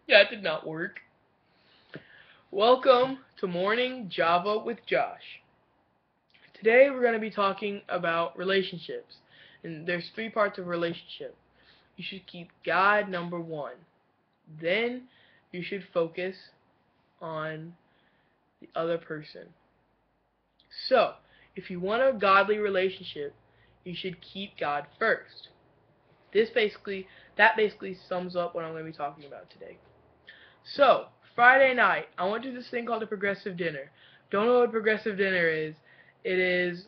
That did not work. Welcome to Morning Java with Josh. Today we're going to be talking about relationships. And there's three parts of a relationship. You should keep God number one. Then you should focus on the other person. So, if you want a godly relationship, you should keep God first. That basically sums up what I'm going to be talking about today. So, Friday night, I went to this thing called a progressive dinner. Don't know what progressive dinner is. It is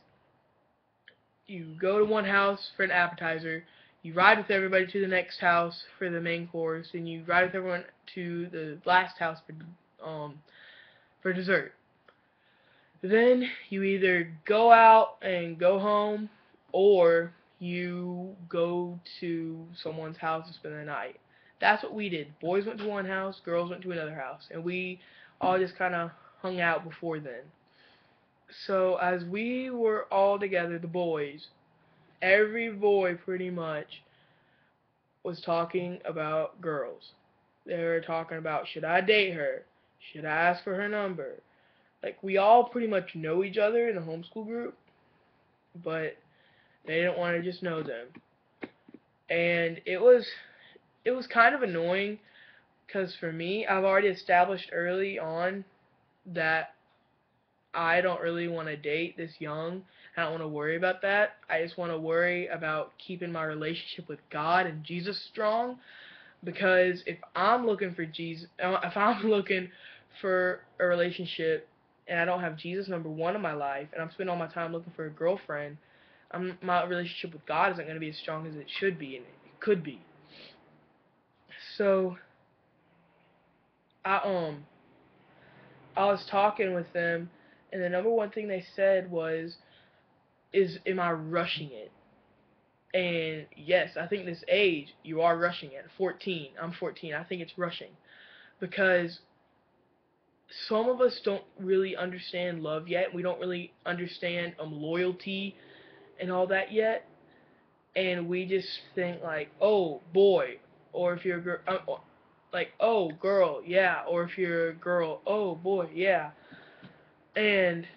you go to one house for an appetizer, you ride with everybody to the next house for the main course, and you ride with everyone to the last house for dessert. Then you either go out and go home, or you go to someone's house to spend the night. That's what we did. Boys went to one house, girls went to another house, and we all just kind of hung out before then. So as we were all together, the boys, every boy pretty much was talking about girls. They were talking about, should I date her? Should I ask for her number? Like, we all pretty much know each other in the homeschool group, but they didn't want to just know them. And it was kind of annoying because for me, I've already established early on that I don't really want to date this young. I don't want to worry about that. I just want to worry about keeping my relationship with God and Jesus strong. Because if I'm looking for Jesus, if I'm looking for a relationship and I don't have Jesus number one in my life, and I'm spending all my time looking for a girlfriend, my relationship with God isn't going to be as strong as it should be, and it could be. So I I was talking with them, and the number one thing they said was, am I rushing it? And yes, I think this age you are rushing it. 14, I'm 14. I think it's rushing because some of us don't really understand love yet. We don't really understand loyalty and all that yet, and we just think like, oh boy, or if you're a girl, like, oh girl, yeah, or if you're a girl, oh boy, yeah, and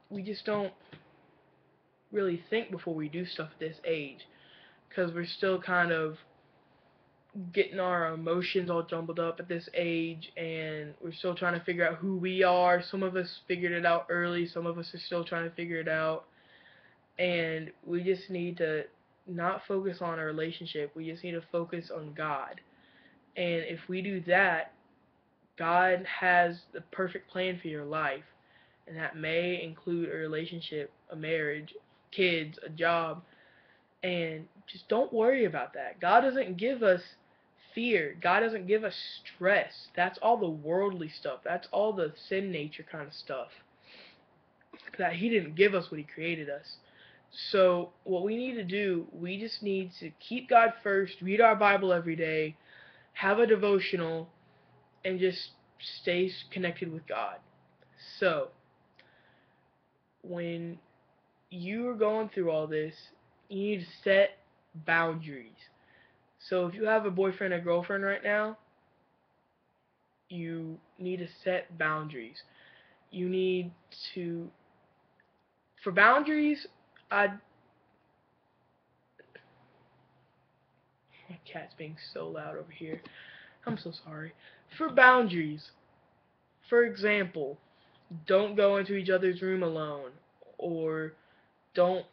we just don't really think before we do stuff at this age, because we're still kind of getting our emotions all jumbled up at this age, and we're still trying to figure out who we are. Some of us figured it out early, some of us are still trying to figure it out, and we just need to not focus on a relationship. We just need to focus on God. And if we do that, God has the perfect plan for your life, and that may include a relationship, a marriage, kids, a job, and just don't worry about that. God doesn't give us fear. God doesn't give us stress. That's all the worldly stuff. That's all the sin nature kind of stuff. That He didn't give us when He created us. So what we need to do, we just need to keep God first, read our Bible every day, have a devotional, and just stay connected with God. So when you are going through all this, you need to set boundaries. So if you have a boyfriend or girlfriend right now, you need to set boundaries. You need to, for boundaries, I my cat's being so loud over here. I'm so sorry. For boundaries, for example, don't go into each other's room alone, or don't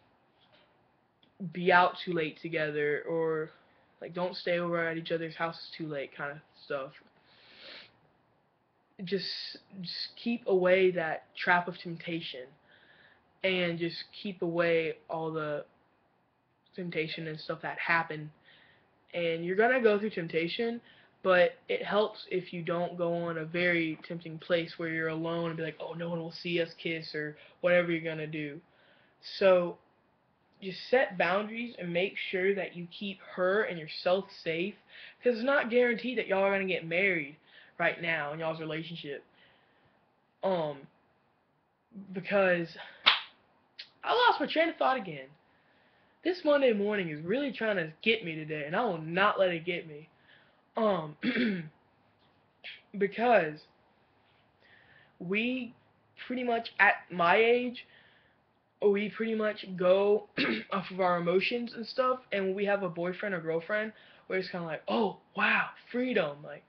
be out too late together, or like don't stay over at each other's houses too late, kind of stuff. Just keep away that trap of temptation, and just keep away all the temptation and stuff that happen. And you're gonna go through temptation, but it helps if you don't go on a very tempting place where you're alone and be like, oh, no one will see us kiss or whatever you're gonna do. So just set boundaries and make sure that you keep her and yourself safe, because it's not guaranteed that y'all are gonna get married right now in y'all's relationship. Um, because I lost my train of thought again. This Monday morning is really trying to get me today, and I will not let it get me. Um, because we pretty much, at my age, we pretty much go off of our emotions and stuff, and when we have a boyfriend or girlfriend, we're just kind of like, oh wow, freedom. Like,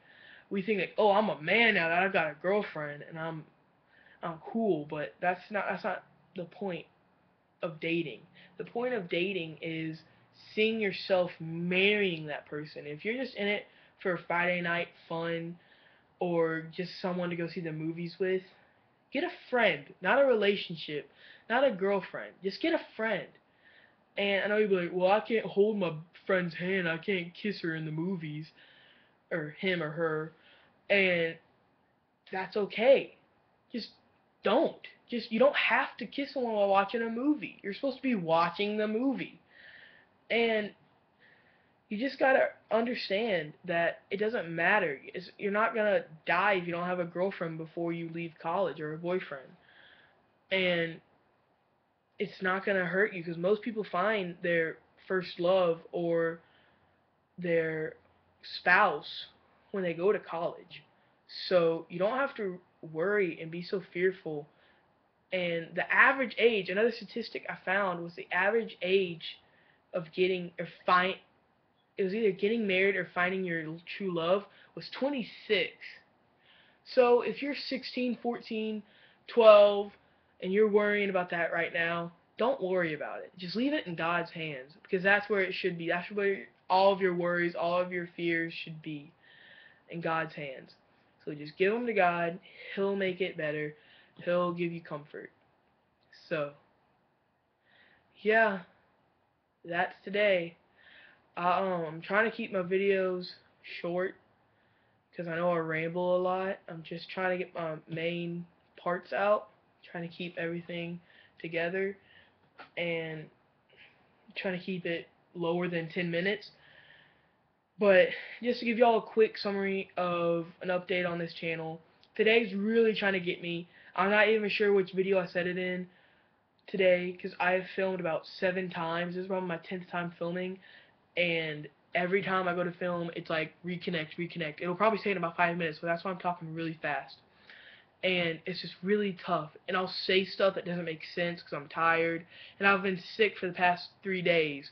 we think like, oh, I'm a man now that I've got a girlfriend and I'm cool. But that's not the point of dating. The point of dating is seeing yourself marrying that person. If you're just in it for Friday night fun or just someone to go see the movies with, get a friend, not a relationship, not a girlfriend. Just get a friend. And I know you'll be like, well, I can't hold my friend's hand. I can't kiss her in the movies, or him or her. And that's okay. Just don't. You don't have to kiss someone while watching a movie. You're supposed to be watching the movie. And you just gotta understand that it doesn't matter. You're not gonna die if you don't have a girlfriend before you leave college or a boyfriend. And it's not going to hurt you because most people find their first love or their spouse when they go to college. So you don't have to worry and be so fearful. And the average age, another statistic I found was the average age of getting or find it was either getting married or finding your true love was 26. So if you're 16, 14, 12 and you're worrying about that right now, don't worry about it. Just leave it in God's hands because that's where it should be. That's where all of your worries, all of your fears should be, in God's hands. So just give them to God. He'll make it better. He'll give you comfort. So, yeah, that's today. I'm trying to keep my videos short because I know I ramble a lot. I'm just trying to get my main parts out, trying to keep everything together, and trying to keep it lower than 10 minutes. But just to give y'all a quick summary of an update on this channel, today's really trying to get me. I'm not even sure which video I said it in today because I've filmed about 7 times. This is probably my 10th time filming, and every time I go to film, it's like reconnect. It'll probably say in about 5 minutes, so that's why I'm talking really fast. And it's just really tough. And I'll say stuff that doesn't make sense because I'm tired, and I've been sick for the past 3 days.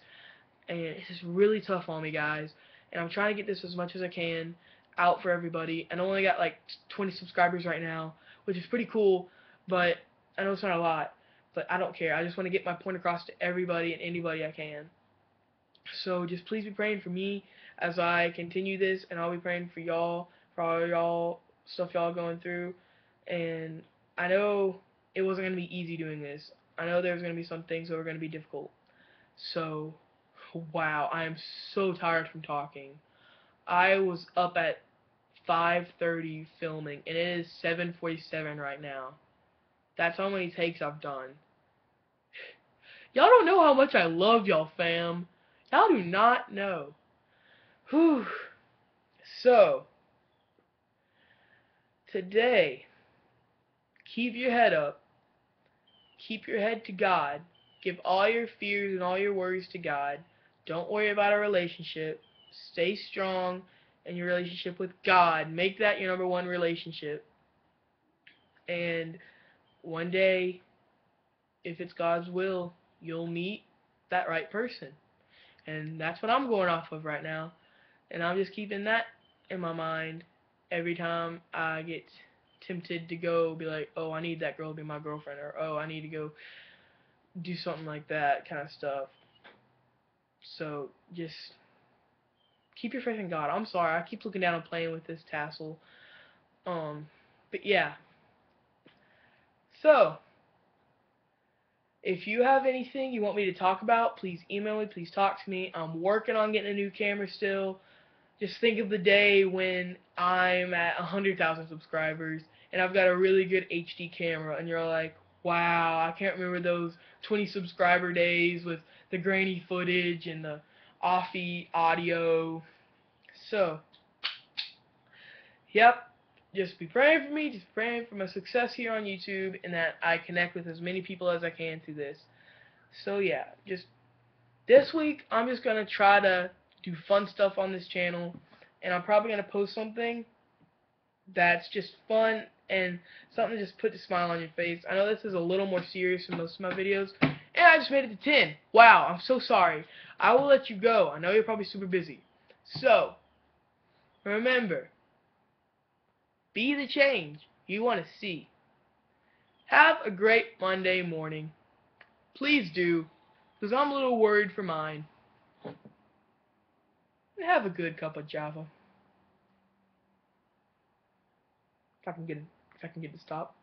And it's just really tough on me, guys. And I'm trying to get this as much as I can out for everybody. And I only got like 20 subscribers right now, which is pretty cool, but I know it's not a lot. But I don't care. I just want to get my point across to everybody and anybody I can. So just please be praying for me as I continue this, and I'll be praying for y'all, for all y'all stuff y'all going through. And I know it wasn't going to be easy doing this. I know there's going to be some things that were going to be difficult. So, wow, I am so tired from talking. I was up at 5:30 filming, and it is 7:47 right now. That's how many takes I've done. Y'all don't know how much I love y'all, fam. Y'all do not know. Whew. So, today, keep your head up. Keep your head to God. Give all your fears and all your worries to God. Don't worry about a relationship. Stay strong in your relationship with God. Make that your number one relationship. And one day, if it's God's will, you'll meet that right person. And that's what I'm going off of right now. And I'm just keeping that in my mind every time I get tempted to go be like, oh, I need that girl to be my girlfriend, or oh, I need to go do something like that kind of stuff. So just keep your faith in God. I'm sorry, I keep looking down and playing with this tassel. But yeah. So, if you have anything you want me to talk about, please email me, please talk to me. I'm working on getting a new camera still. Just think of the day when I'm at 100,000 subscribers and I've got a really good HD camera, and you're like, wow, I can't remember those 20 subscriber days with the grainy footage and the offy audio. So, yep, just be praying for me, just praying for my success here on YouTube, and that I connect with as many people as I can through this. So yeah, just this week I'm just going to try to do fun stuff on this channel, and I'm probably going to post something that's just fun and something to just put a smile on your face. I know this is a little more serious than most of my videos, and I just made it to 10. Wow, I'm so sorry. I will let you go. I know you're probably super busy. So, remember, be the change you want to see. Have a great Monday morning. Please do, because I'm a little worried for mine. And have a good cup of Java. If I can get it to stop.